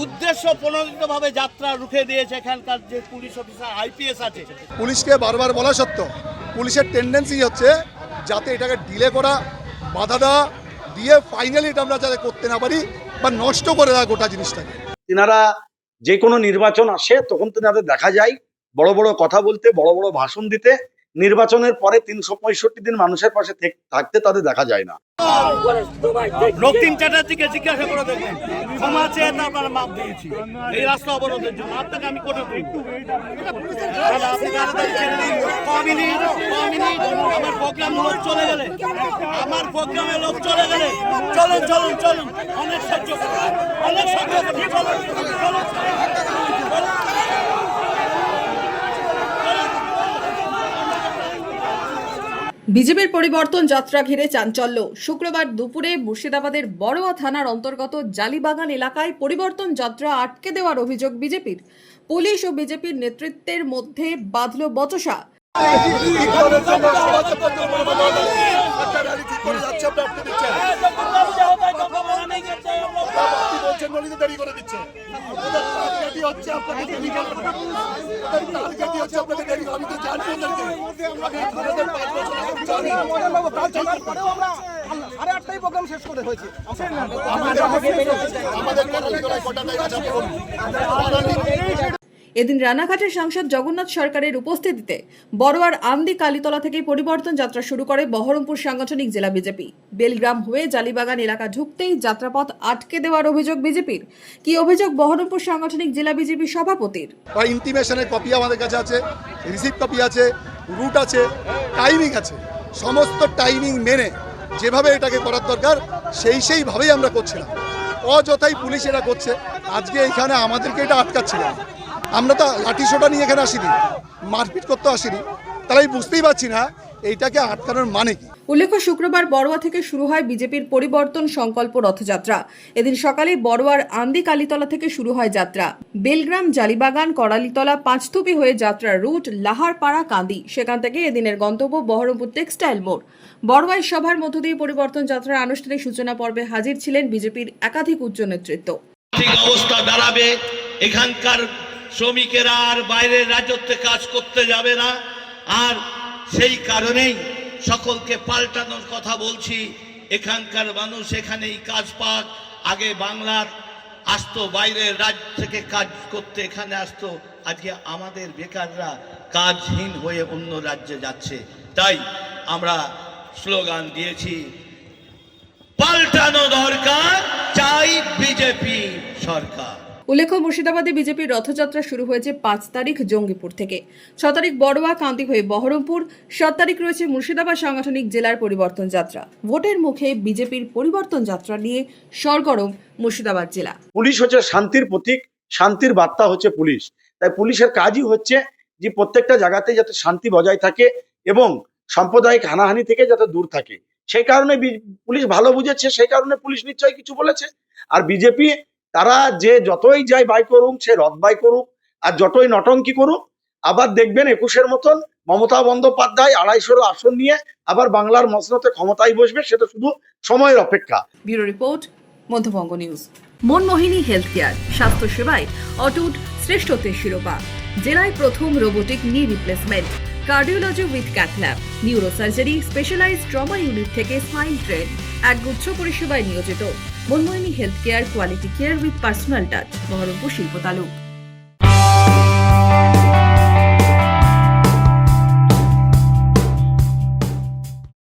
উদ্দেশ্য প্রণোদিতভাবে যাত্রা রুখে দিয়েছে এখানকার যে পুলিশ অফিসার আইপিএস আছে। পুলিশকে বারবার বলা সত্ত্বেও পুলিশের টেন্ডেন্সি হচ্ছে যাতে এটাকে ডিলে করা, বাধা দেওয়া দিয়ে ফাইনালি এটা আমরা যাতে করতে না পারি বা নষ্ট করে দেওয়া গোটা জিনিসটাকে। তিনারা যে কোনো নির্বাচন আসে তখন তিনাদের দেখা যায় বড় বড় কথা বলতে, বড় বড় ভাষণ দিতে। নির্বাচনের পরে 365 দিন মানুষের পাশে থাকতে তাদের দেখা যায় না। রক্তিম চ্যাটার্জিকে জিজ্ঞাসা করে দেখবেন, ক্ষমা চেয়ে তারপর মাপ দিয়েছি এই রাস্তা অবরোধের জন্য। আপনাকে আমি কোর্টে আমার প্রোগ্রাম লোক চলে গেলে, আমার প্রোগ্রামে লোক চলে গেলে চলুন চলুন চলুন, অনেক সহ্য অনেক সহ্য চলুন চলুন। বিজেপির পরিবর্তন যাত্রা ঘিরে চাঞ্চল্য। শুক্রবার দুপুরে মুর্শিদাবাদের বড়ুয়া থানার অন্তর্গত জালিবাগান এলাকায় পরিবর্তন যাত্রা আটকে দেওয়ার অভিযোগ বিজেপির। পুলিশ ও বিজেপির নেতৃত্বের মধ্যে বাঁধল বচসা। এদিন রানাঘাটের সাংসদ জগন্নাথ সরকারের উপস্থিতিতে বড়ুয়ার আমদি কালীতলা থেকে পরিবর্তন যাত্রা শুরু করে বহরমপুর সাংগঠনিক জেলা বিজেপি। বেলগ্রাম হয়ে জালিবাগান এলাকা ঢুকতেই যাত্রাপথ আটকে দেওয়ার অভিযোগ বিজেপির। কি অভিযোগ বহরমপুর সাংগঠনিক জেলা বিজেপি সভাপতির? ইন্টিমেশনের কপি আমাদের কাছে আছে, রিসিপ্ট কপি আছে, রুট আছে, টাইমিং আছে। সমস্ত টাইমিং মেনে যেভাবে এটাকে করার দরকার সেইভাবেই আমরা করছিলাম। অযথাই পুলিশ এটা করছে। আজকে এখানে আমাদেরকে এটা আটকাচ্ছিল। আমরা তো লাঠি সোটা নিয়ে এখানে আসিনি, মারপিট করতে আসিনি। তাহলে আমি বুঝতেই পারছি না এইটাকে আটকানোর মানে কি। উল্লেখ্য, শুক্রবার বড়ুয়া থেকে শুরু হয় বিজেপির পরিবর্তন সংকল্প রথযাত্রা। এদিন সকালে বড়ুয়ার আমদি কালীতলা থেকে শুরু হয় যাত্রা। বেলগ্রাম, জালিবাগান, করালিতলা, পাঁচথুপি হয়ে যাত্রার রুট লাহারপাড়া, কান্দি। সেখান থেকে এদিনের গন্তব্য বহরমপুর টেক্সটাইল মোড়। বড়ুয়ায় সভার মধ্য দিয়ে পরিবর্তন যাত্রার আনুষ্ঠানিক সূচনা পর্বে হাজির ছিলেন বিজেপির একাধিক উচ্চ নেতৃত্ব। ঠিক অবস্থা দাঁড়াবে, এখানকার শ্রমিকেরা আর বাইরের রাজ্যতে কাজ করতে যাবে না। আর সেই কারণেই সকলকে পাল্টানোর কথা বলছি। এখানকার মানুষ এখানেই কাজ পাক। আগে বাংলার আসতো, বাইরের রাজ্য থেকে কাজ করতে এখানে আসতো। আজকে আমাদের বেকাররা কাজহীন হয়ে অন্য রাজ্যে যাচ্ছে। তাই আমরা স্লোগান দিয়েছি, পাল্টানো দরকার, চাই বিজেপি সরকার। উল্লেখ্য, মুর্শিদাবাদে বিজেপির রথযাত্রা শুরু হয়েছে 5 তারিখ জঙ্গিপুর থেকে। 6 তারিখ বড়ুয়া, কান্দি হয়ে বহরমপুর। 7 তারিখ রয়েছে মুর্শিদাবাদ সাংগঠনিক জেলার পরিবর্তন যাত্রা। ভোটের মুখে বিজেপির পরিবর্তন যাত্রা নিয়ে সরগরম মুর্শিদাবাদ জেলা। পুলিশ হচ্ছে শান্তির প্রতীক, শান্তির বার্তা হচ্ছে পুলিশ। তাই পুলিশের কাজই হচ্ছে যে প্রত্যেকটা জায়গাতে যাতে শান্তি বজায় থাকে এবং সাম্প্রদায়িক হানাহানি থেকে যাতে দূর থাকে। সেই কারণে পুলিশ ভালো বুঝেছে, সেই কারণে পুলিশ নিশ্চয়ই কিছু বলেছে। আর বিজেপি তারা যে যতই যাই বাই করুক, সে রথ বাই করুক আর যতই নটঙ্কি করুক, আবার দেখবেন 21-এর মতন মমতা বন্দ্যোপাধ্যায় 250 আসন নিয়ে আবার বাংলার মসনদে ক্ষমতায় বসবে। সেটা শুধু সময়ের অপেক্ষা। Bureau report, Madhyabanga news. Manmohini health care, স্বাস্থ্য সেবায় অটুট শ্রেষ্ঠত্বের শিরোপা। জেলায় প্রথম robotic knee replacement, cardiology with cath lab, neurosurgery, specialised trauma unit থেকে স্মাইল ট্রেন, একগুচ্ছ পরিষেবায় নিয়োজিত। Manmohini health care, quality care with personal touch, Baharampur শিল্পতালু।